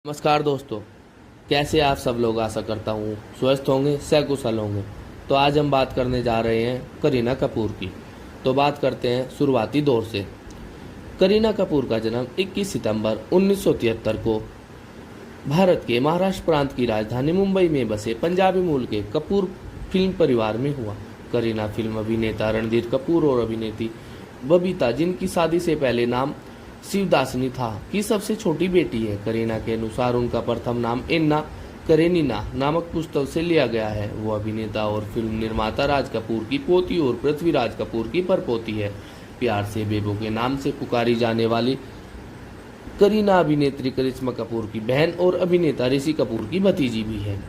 नमस्कार दोस्तों, कैसे आप सब लोग। आशा करता हूँ स्वस्थ होंगे, सकुशल होंगे। तो आज हम बात करने जा रहे हैं करीना कपूर की। तो बात करते हैं शुरुआती दौर से। करीना कपूर का जन्म 21 सितंबर 1973 को भारत के महाराष्ट्र प्रांत की राजधानी मुंबई में बसे पंजाबी मूल के कपूर फिल्म परिवार में हुआ। करीना फिल्म अभिनेता रणधीर कपूर और अभिनेत्री बबीता, जिनकी शादी से पहले नाम शिवदासिनी था, की सबसे छोटी बेटी है। करीना के अनुसार उनका प्रथम नाम एन्ना करेनिना नामक पुस्तक से लिया गया है। वो अभिनेता और फिल्म निर्माता राज कपूर की पोती और पृथ्वीराज कपूर की परपोती है। प्यार से बेबो के नाम से पुकारी जाने वाली करीना अभिनेत्री करिश्मा कपूर की बहन और अभिनेता ऋषि कपूर की भतीजी भी है।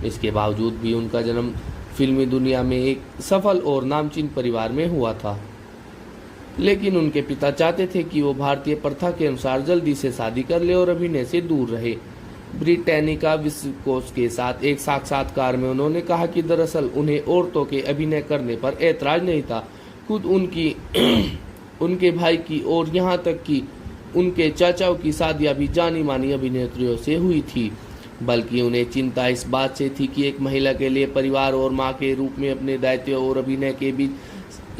इसके बावजूद भी उनका जन्म फिल्मी दुनिया में एक सफल और नामचीन परिवार में हुआ था, लेकिन उनके पिता चाहते थे कि वो भारतीय प्रथा के अनुसार जल्दी से शादी कर ले और अभिनय से दूर रहे। ब्रिटेनिका विश्वकोश के साथ एक साक्षात्कार में उन्होंने कहा कि दरअसल उन्हें औरतों के अभिनय करने पर ऐतराज नहीं था। खुद उनकी उनके भाई की और यहाँ तक कि उनके चाचाओं की शादियाँ भी जानी मानी अभिनेत्रियों से हुई थी, बल्कि उन्हें चिंता इस बात से थी कि एक महिला के लिए परिवार और माँ के रूप में अपने दायित्व और अभिनय के बीच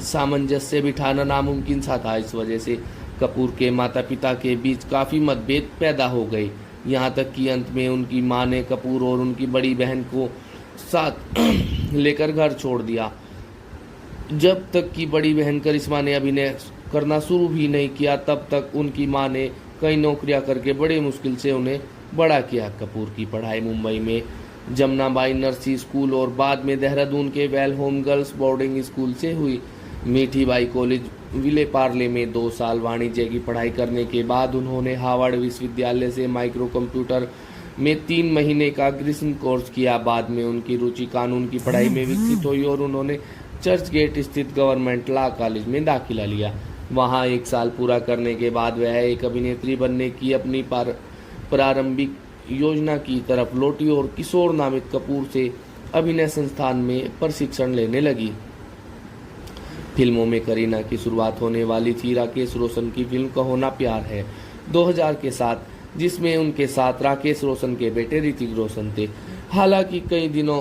सामंजस्य बिठाना नामुमकिन सा था। इस वजह से कपूर के माता पिता के बीच काफ़ी मतभेद पैदा हो गए, यहाँ तक कि अंत में उनकी मां ने कपूर और उनकी बड़ी बहन को साथ लेकर घर छोड़ दिया। जब तक कि बड़ी बहन करिश्मा ने अभिनय करना शुरू भी नहीं किया, तब तक उनकी मां ने कई नौकरियां करके बड़े मुश्किल से उन्हें बड़ा किया। कपूर की पढ़ाई मुंबई में जमनाबाई नरसी स्कूल और बाद में देहरादून के well home girls boarding school से हुई। मीठीबाई कॉलेज विले पार्ले में 2 साल वाणिज्य की पढ़ाई करने के बाद उन्होंने हार्वर्ड विश्वविद्यालय से माइक्रो कंप्यूटर में 3 महीने का ग्रीष्म कोर्स किया। बाद में उनकी रुचि कानून की पढ़ाई में विकसित हुई और उन्होंने चर्च गेट स्थित गवर्नमेंट लॉ कॉलेज में दाखिला लिया। वहां 1 साल पूरा करने के बाद वह एक अभिनेत्री बनने की अपनी प्रारंभिक योजना की तरफ लौटी और किशोर नामित कपूर से अभिनय संस्थान में प्रशिक्षण लेने लगी। फिल्मों में करीना की शुरुआत होने वाली थी राकेश रोशन की फिल्म कहो ना प्यार है 2000 के साथ, जिसमें उनके साथ राकेश रोशन के बेटे ऋतिक रोशन थे। हालांकि कई दिनों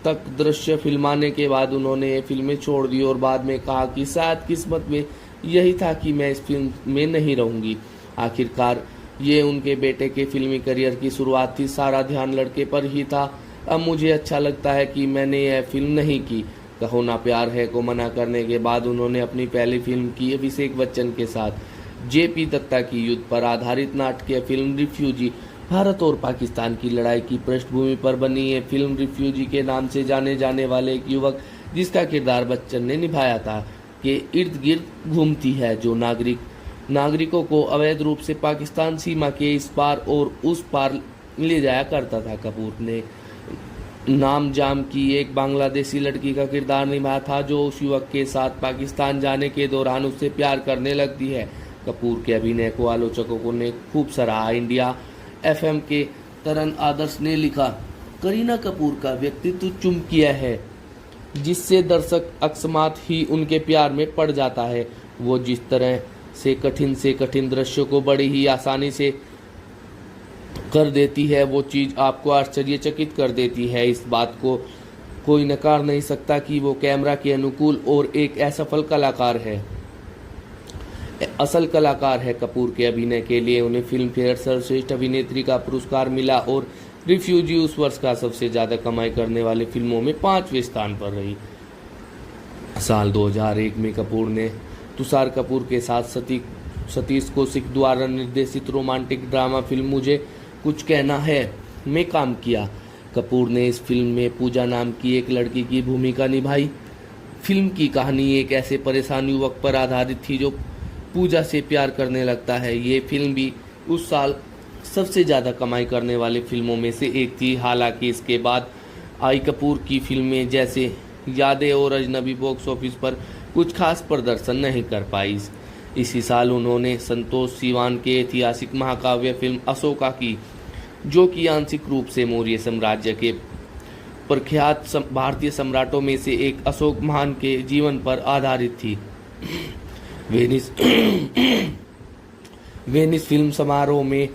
तक दृश्य फिल्माने के बाद उन्होंने ये फिल्में छोड़ दी और बाद में कहा कि शायद किस्मत में यही था कि मैं इस फिल्म में नहीं रहूंगी। आखिरकार ये उनके बेटे के फिल्मी करियर की शुरुआत थी। सारा ध्यान लड़के पर ही था। अब मुझे अच्छा लगता है कि मैंने यह फिल्म नहीं की। कहो ना प्यार है को मना करने के बाद उन्होंने अपनी पहली फिल्म की अभिषेक बच्चन के साथ जेपी दत्ता की युद्ध पर आधारित नाटकीय फिल्म रिफ्यूजी। भारत और पाकिस्तान की लड़ाई की पृष्ठभूमि पर बनी ये फिल्म रिफ्यूजी के नाम से जाने जाने वाले एक युवक, जिसका किरदार बच्चन ने निभाया था, के इर्द गिर्द घूमती है, जो नागरिकों को अवैध रूप से पाकिस्तान सीमा के इस पार और उस पार ले जाया करता था। कपूर ने नाम जाम की एक बांग्लादेशी लड़की का किरदार निभाया था, जो उस युवक के साथ पाकिस्तान जाने के दौरान उससे प्यार करने लगती है। कपूर के अभिनय को आलोचकों ने खूब सराहा। इंडिया एफएम के तरन आदर्श ने लिखा, करीना कपूर का व्यक्तित्व चुंबकीय है, जिससे दर्शक अकस्मात ही उनके प्यार में पड़ जाता है। वो जिस तरह से कठिन दृश्यों को बड़ी ही आसानी से कर देती है, वो चीज़ आपको आश्चर्यचकित कर देती है। इस बात को कोई नकार नहीं सकता कि वो कैमरा के अनुकूल और एक असफल कलाकार है, असल कलाकार है। कपूर के अभिनय के लिए उन्हें फिल्म फेयर सर्वश्रेष्ठ अभिनेत्री का पुरस्कार मिला और रिफ्यूजी उस वर्ष का सबसे ज़्यादा कमाई करने वाली फिल्मों में 5वें स्थान पर रही। साल 2001 में कपूर ने तुषार कपूर के साथ सतीश कौशिक द्वारा निर्देशित रोमांटिक ड्रामा फिल्म मुझे कुछ कहना है में काम किया। कपूर ने इस फिल्म में पूजा नाम की एक लड़की की भूमिका निभाई। फिल्म की कहानी एक ऐसे परेशान युवक पर आधारित थी जो पूजा से प्यार करने लगता है। ये फिल्म भी उस साल सबसे ज़्यादा कमाई करने वाली फिल्मों में से एक थी। हालांकि इसके बाद आई कपूर की फिल्में जैसे यादें और अजनबी बॉक्स ऑफिस पर कुछ खास प्रदर्शन नहीं कर पाई। इसी साल उन्होंने संतोष सिवान के ऐतिहासिक महाकाव्य फिल्म अशोका की, जो कि आंशिक रूप से मौर्य साम्राज्य के प्रख्यात भारतीय सम्राटों में से एक अशोक महान के जीवन पर आधारित थी। वेनिस फिल्म समारोह में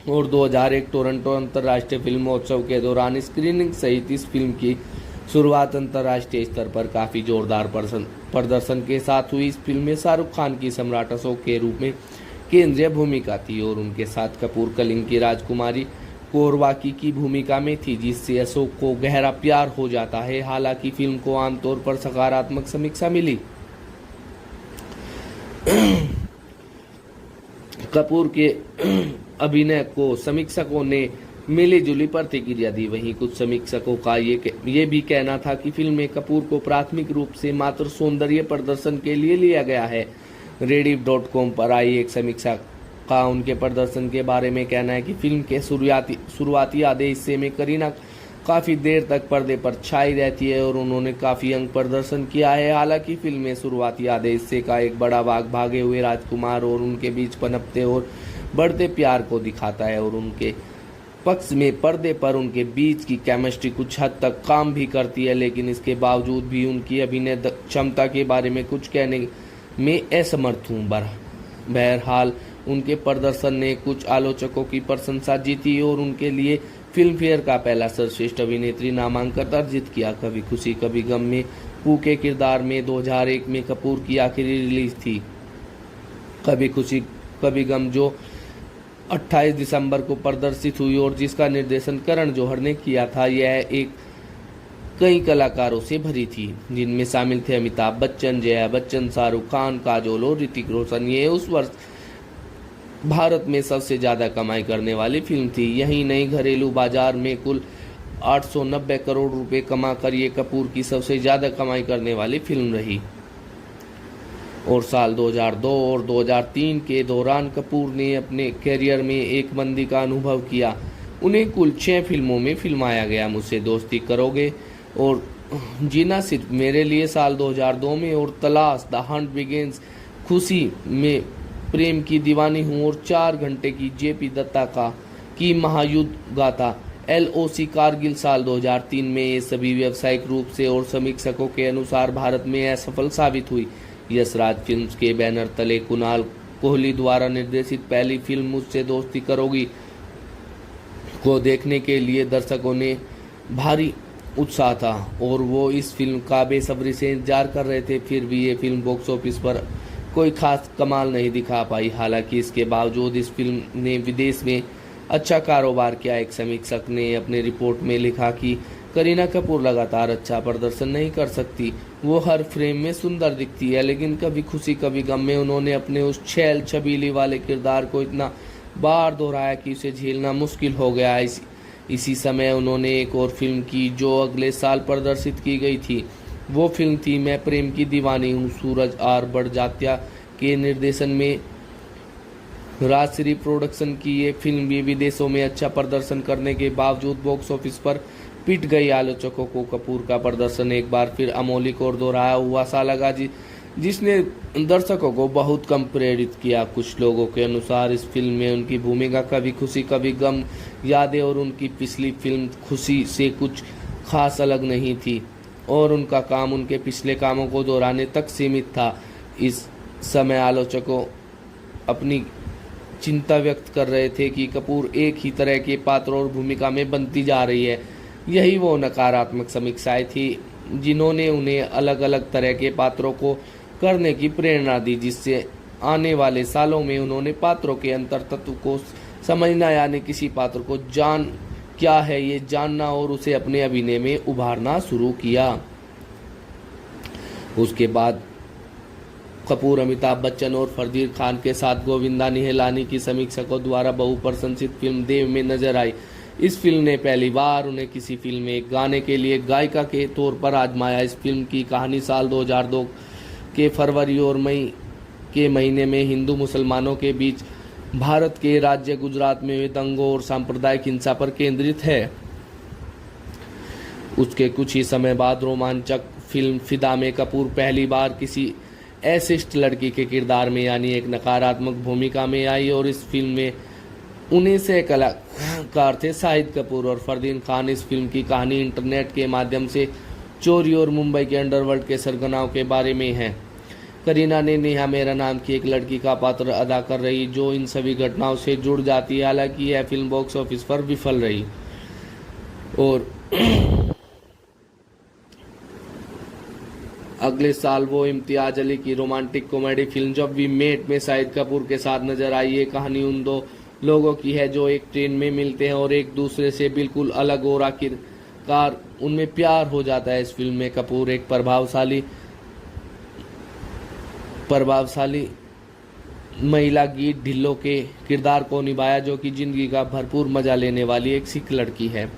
और 2001 टोरंटो अंतर्राष्ट्रीय फिल्म महोत्सव के दौरान स्क्रीनिंग सहित इस फिल्म की शुरुआत अंतर्राष्ट्रीय स्तर पर काफ़ी जोरदार प्रदर्शन के साथ हुई। इस फिल्म में शाहरुख खान की सम्राट अशोक के रूप में केंद्रीय भूमिका थी और उनके साथ कपूर कलिंग की राजकुमारी कोरवाकी की भूमिका में थी, जिससे अशोक को गहरा प्यार हो जाता है। हालांकि फिल्म को आमतौर पर सकारात्मक समीक्षा मिली। कपूर के अभिनय को समीक्षकों ने मिली जुली प्रतिक्रिया दी। वहीं कुछ समीक्षकों का ये भी कहना था कि फिल्म में कपूर को प्राथमिक रूप से मात्र सौंदर्य प्रदर्शन के लिए लिया गया है। Rediff.com पर आई एक समीक्षा का उनके प्रदर्शन के बारे में कहना है कि फिल्म के शुरुआती आधे हिस्से में करीना काफ़ी देर तक पर्दे पर छाई रहती है और उन्होंने काफ़ी अंग प्रदर्शन किया है। हालांकि फिल्म में शुरुआती आधे हिस्से का एक बड़ा भाग भागे हुए राजकुमार और उनके बीच पनपते और बढ़ते प्यार को दिखाता है और उनके पक्ष में पर्दे पर उनके बीच की केमिस्ट्री कुछ हद तक काम भी करती है, लेकिन इसके बावजूद भी उनकी अभिनय क्षमता के बारे में कुछ कहने में असमर्थ हूँ। बहरहाल उनके प्रदर्शन ने कुछ आलोचकों की प्रशंसा जीती और उनके लिए फिल्म फेयर का पहला सर्वश्रेष्ठ अभिनेत्री नामांकन अर्जित किया। कभी खुशी कभी गम में पू के किरदार में 2001 में कपूर की आखिरी रिलीज थी। कभी खुशी कभी गम जो 28 दिसंबर को प्रदर्शित हुई और जिसका निर्देशन करण जौहर ने किया था, यह एक कई कलाकारों से भरी थी, जिनमें शामिल थे अमिताभ बच्चन, जया बच्चन, शाहरुख खान, काजोल और ऋतिक रोशन। ये उस वर्ष भारत में सबसे ज़्यादा कमाई करने वाली फिल्म थी। यही नहीं, घरेलू बाजार में कुल 890 करोड़ रुपए कमाकर ये कपूर की सबसे ज़्यादा कमाई करने वाली फिल्म रही। और साल 2002 और 2003 के दौरान कपूर ने अपने करियर में एक मंदी का अनुभव किया। उन्हें कुल 6 फिल्मों में फिल्माया गया। मुझसे दोस्ती करोगे और जीना सिर्फ मेरे लिए साल 2002 में, और तलाश द हंट बिगिंस खुशी में प्रेम की दीवानी हूँ और 4 घंटे की जेपी दत्ता की महायुद्ध गाथा LOC कारगिल साल 2003 में। ये सभी व्यावसायिक रूप से और समीक्षकों के अनुसार भारत में असफल साबित हुई। यशराज फिल्म्स के बैनर तले कुणाल कोहली द्वारा निर्देशित पहली फिल्म मुझसे दोस्ती करोगी को देखने के लिए दर्शकों ने भारी उत्साह था और वो इस फिल्म का बेसब्री से इंतजार कर रहे थे। फिर भी ये फिल्म बॉक्स ऑफिस पर कोई खास कमाल नहीं दिखा पाई। हालांकि इसके बावजूद इस फिल्म ने विदेश में अच्छा कारोबार किया। एक समीक्षक ने अपनी रिपोर्ट में लिखा कि करीना कपूर लगातार अच्छा प्रदर्शन नहीं कर सकती। वो हर फ्रेम में सुंदर दिखती है, लेकिन कभी खुशी कभी गम में उन्होंने अपने उस छैल छबीली वाले किरदार को इतना बार दोहराया कि उसे झेलना मुश्किल हो गया। इसी समय उन्होंने एक और फिल्म की जो अगले साल प्रदर्शित की गई थी। वो फिल्म थी मैं प्रेम की दीवानी हूँ। सूरज आर बड़जात्या के निर्देशन में राजश्री प्रोडक्शन की ये फिल्म भी विदेशों में अच्छा प्रदर्शन करने के बावजूद बॉक्स ऑफिस पर पिट गई। आलोचकों को कपूर का प्रदर्शन एक बार फिर अमौलिक और दोहराया हुआ सा लगा, जिसने दर्शकों को बहुत कम प्रेरित किया। कुछ लोगों के अनुसार इस फिल्म में उनकी भूमिका कभी खुशी कभी गम यादें और उनकी पिछली फिल्म खुशी से कुछ खास अलग नहीं थी और उनका काम उनके पिछले कामों को दोहराने तक सीमित था। इस समय आलोचकों अपनी चिंता व्यक्त कर रहे थे कि कपूर एक ही तरह के पात्र और भूमिका में बनती जा रही है। यही वो नकारात्मक समीक्षाएं थी जिन्होंने उन्हें अलग अलग तरह के पात्रों को करने की प्रेरणा दी, जिससे आने वाले सालों में उन्होंने पात्रों के अंतर तत्व को समझना, यानी किसी पात्र को क्या है ये जानना और उसे अपने अभिनय में उभारना शुरू किया। उसके बाद कपूर अमिताभ बच्चन और फरदीन खान के साथ गोविंदा निहलानी की समीक्षकों द्वारा बहुप्रशंसित फिल्म देव में नजर आई। इस फिल्म ने पहली बार उन्हें किसी फिल्म में एक गाने के लिए गायिका के तौर पर आजमाया। इस फिल्म की कहानी साल 2002 के फरवरी और मई के महीने में हिंदू मुसलमानों के बीच भारत के राज्य गुजरात में हुए दंगों और सांप्रदायिक हिंसा पर केंद्रित है। उसके कुछ ही समय बाद रोमांचक फिल्म फिदा में कपूर पहली बार किसी एसिस्ट लड़की के किरदार में, यानी एक नकारात्मक भूमिका में आई और इस फिल्म में उन्हीं से कलाकार थे शाहिद कपूर और फरदीन खान। इस फिल्म की कहानी इंटरनेट के माध्यम से चोरी और मुंबई के अंडरवर्ल्ड के सरगनाओं के बारे में है। करीना ने नेहा मेरा नाम की एक लड़की का पात्र अदा कर रही, जो इन सभी घटनाओं से जुड़ जाती है। हालांकि यह फिल्म बॉक्स ऑफिस पर विफल रही और अगले साल वो इम्तियाज अली की रोमांटिक कॉमेडी फिल्म जब वी मेट में शाहिद कपूर के साथ नजर आई। ये कहानी उन दो लोगों की है जो एक ट्रेन में मिलते हैं और एक दूसरे से बिल्कुल अलग और आखिरकार उनमें प्यार हो जाता है। इस फिल्म में कपूर एक प्रभावशाली महिला गीत ढिल्लो के किरदार को निभाया, जो कि जिंदगी का भरपूर मजा लेने वाली एक सिख लड़की है।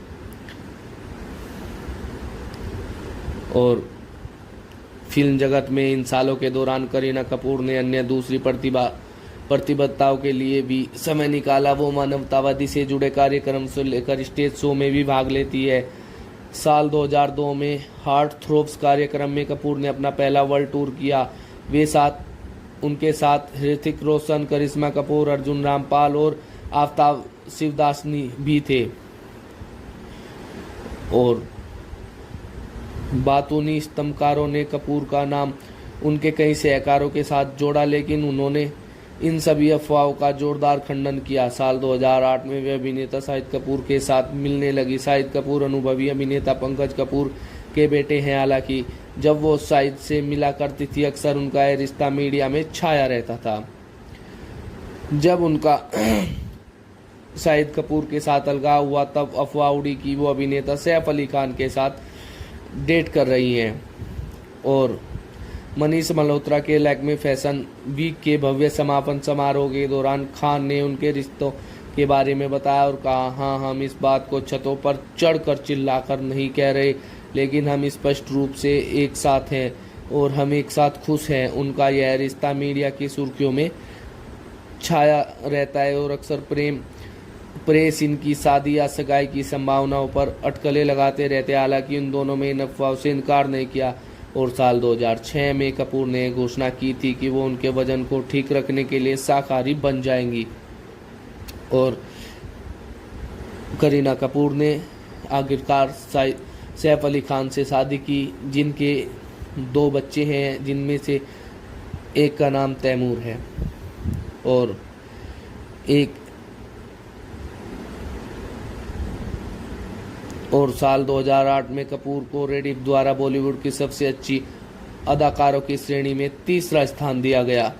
और फिल्म जगत में इन सालों के दौरान करीना कपूर ने अन्य दूसरी प्रतिबद्धताओं के लिए भी समय निकाला। वो मानवतावादी से जुड़े कार्यक्रम से लेकर स्टेज शो में भी भाग लेती है। साल 2002 में हार्ट थ्रोब्स कार्यक्रम में कपूर ने अपना पहला वर्ल्ड टूर किया। उनके साथ ऋतिक रोशन, करिश्मा कपूर, अर्जुन रामपाल और आफ्ताब शिवदासनी भी थे। और बातूनी स्तंभकारों ने कपूर का नाम उनके कई सहकारों के साथ जोड़ा, लेकिन उन्होंने इन सभी अफवाहों का जोरदार खंडन किया। साल 2008 में वे अभिनेता शाहिद कपूर के साथ मिलने लगी। शाहिद कपूर अनुभवी अभिनेता पंकज कपूर के बेटे हैं। हालांकि जब वो शाहिद से मिला करती थी, अक्सर उनका यह रिश्ता मीडिया में छाया रहता था। जब उनका शाहिद कपूर के साथ अलगाव हुआ, तब अफवाह उड़ी कि वो अभिनेता सैफ अली खान के साथ डेट कर रही हैं। और मनीष मल्होत्रा के लैक्मे फैशन वीक के भव्य समापन समारोह के दौरान खान ने उनके रिश्तों के बारे में बताया और कहा, हाँ, हम इस बात को छतों पर चढ़कर चिल्लाकर नहीं कह रहे, लेकिन हम स्पष्ट रूप से एक साथ हैं और हम एक साथ खुश हैं। उनका यह रिश्ता मीडिया की सुर्खियों में छाया रहता है और अक्सर प्रेस इनकी शादी या सगाई की संभावनाओं पर अटकलें लगाते रहते हैं। हालांकि उन दोनों में इन अफवाहों से इनकार नहीं किया। और साल 2006 में कपूर ने घोषणा की थी कि वो उनके वजन को ठीक रखने के लिए शाकाहारी बन जाएंगी। और करीना कपूर ने आखिरकार सैफ अली खान से शादी की, जिनके 2 बच्चे हैं, जिनमें से एक का नाम तैमूर है और साल 2008 में कपूर को रेडिफ द्वारा बॉलीवुड की सबसे अच्छी अदाकारों की श्रेणी में 3रा स्थान दिया गया।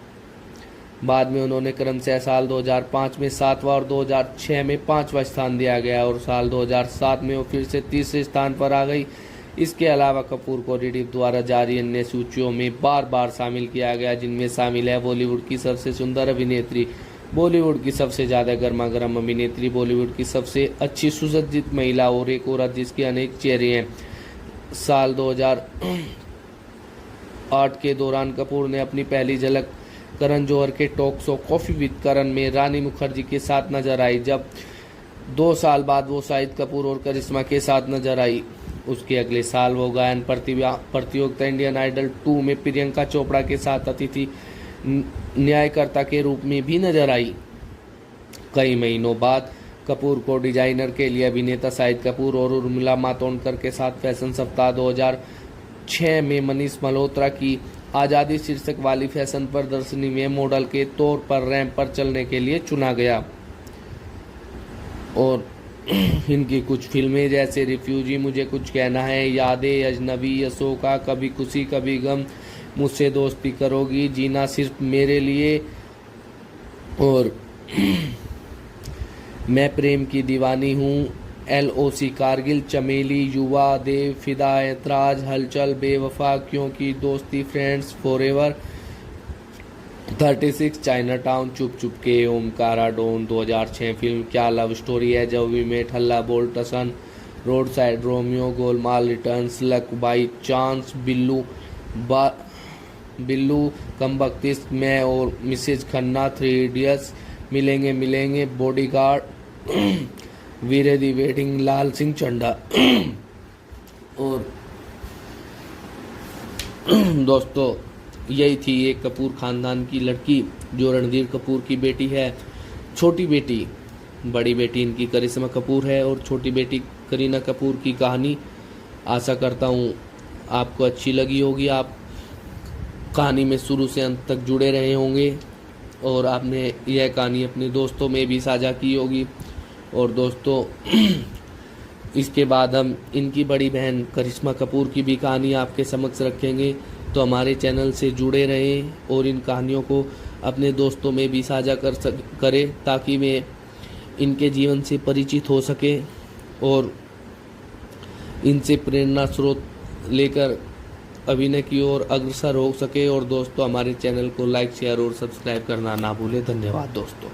बाद में उन्होंने क्रमशः साल 2005 में 7वां और 2006 में 5वां स्थान दिया गया और साल 2007 में वो फिर से 3रे स्थान पर आ गई। इसके अलावा कपूर को रेडिफ द्वारा जारी अन्य सूचियों में बार बार शामिल किया गया, जिनमें शामिल है बॉलीवुड की सबसे सुंदर अभिनेत्री, बॉलीवुड की सबसे ज़्यादा गर्मागर्म अभिनेत्री, बॉलीवुड की सबसे अच्छी सुसज्जित महिला और एक औरत जिसके अनेक चेहरे हैं। साल 2008 के दौरान कपूर ने अपनी पहली झलक करण जौहर के टॉक शो कॉफी विद करण में रानी मुखर्जी के साथ नजर आई। जब 2 साल बाद वो शाहिद कपूर और करिश्मा के साथ नजर आई। उसके अगले साल वो गायन प्रतियोगिता इंडियन आइडल 2 में प्रियंका चोपड़ा के साथ अतिथि न्यायकर्ता के रूप में भी नजर आई। कई महीनों बाद कपूर को डिजाइनर के लिए अभिनेता शाहिद कपूर और उर्मिला मातोंडकर के साथ फैशन सप्ताह 2006 में मनीष मल्होत्रा की आज़ादी शीर्षक वाली फैशन प्रदर्शनी में मॉडल के तौर पर रैंप पर चलने के लिए चुना गया। और इनकी कुछ फिल्में जैसे रिफ्यूजी, मुझे कुछ कहना है, यादें, अजनबी, अशोका, कभी खुशी कभी गम, मुझसे दोस्ती करोगी, जीना सिर्फ मेरे लिए और मैं प्रेम की दीवानी हूँ, LOC, कारगिल, चमेली, युवा, देव, फिदा, ऐतराज, हलचल, बेवफा, क्योंकि दोस्ती, friends, forever, 36, China town, Chup Chup Ke, Omkara, Don, 2006 film Kya love story Hai, Jab we met, Halla Bol, Tashan, road side Romeo, Golmaal returns, luck by chance, Billu कम बख्तिस, Main Aur Mrs Khanna, 3 idiots, Milenge, bodyguard, Veere Di wedding, Laal Singh Chaddha. और दोस्तों, यही थी एक कपूर खानदान की लड़की जो रणधीर कपूर की बेटी है। छोटी बेटी, बड़ी बेटी इनकी करिश्मा कपूर है और छोटी बेटी करीना कपूर की कहानी आशा करता हूँ आपको अच्छी लगी होगी। आप कहानी में शुरू से अंत तक जुड़े रहे होंगे और आपने यह कहानी अपने दोस्तों में भी साझा की होगी। और दोस्तों इसके बाद हम इनकी बड़ी बहन करिश्मा कपूर की भी कहानी आपके समक्ष रखेंगे। तो हमारे चैनल से जुड़े रहें और इन कहानियों को अपने दोस्तों में भी साझा करें ताकि वे इनके जीवन से परिचित हो सके और इनसे प्रेरणा स्रोत लेकर अभिनय की ओर अग्रसर हो सके। और दोस्तों हमारे चैनल को लाइक शेयर और सब्सक्राइब करना ना भूलें। धन्यवाद दोस्तों।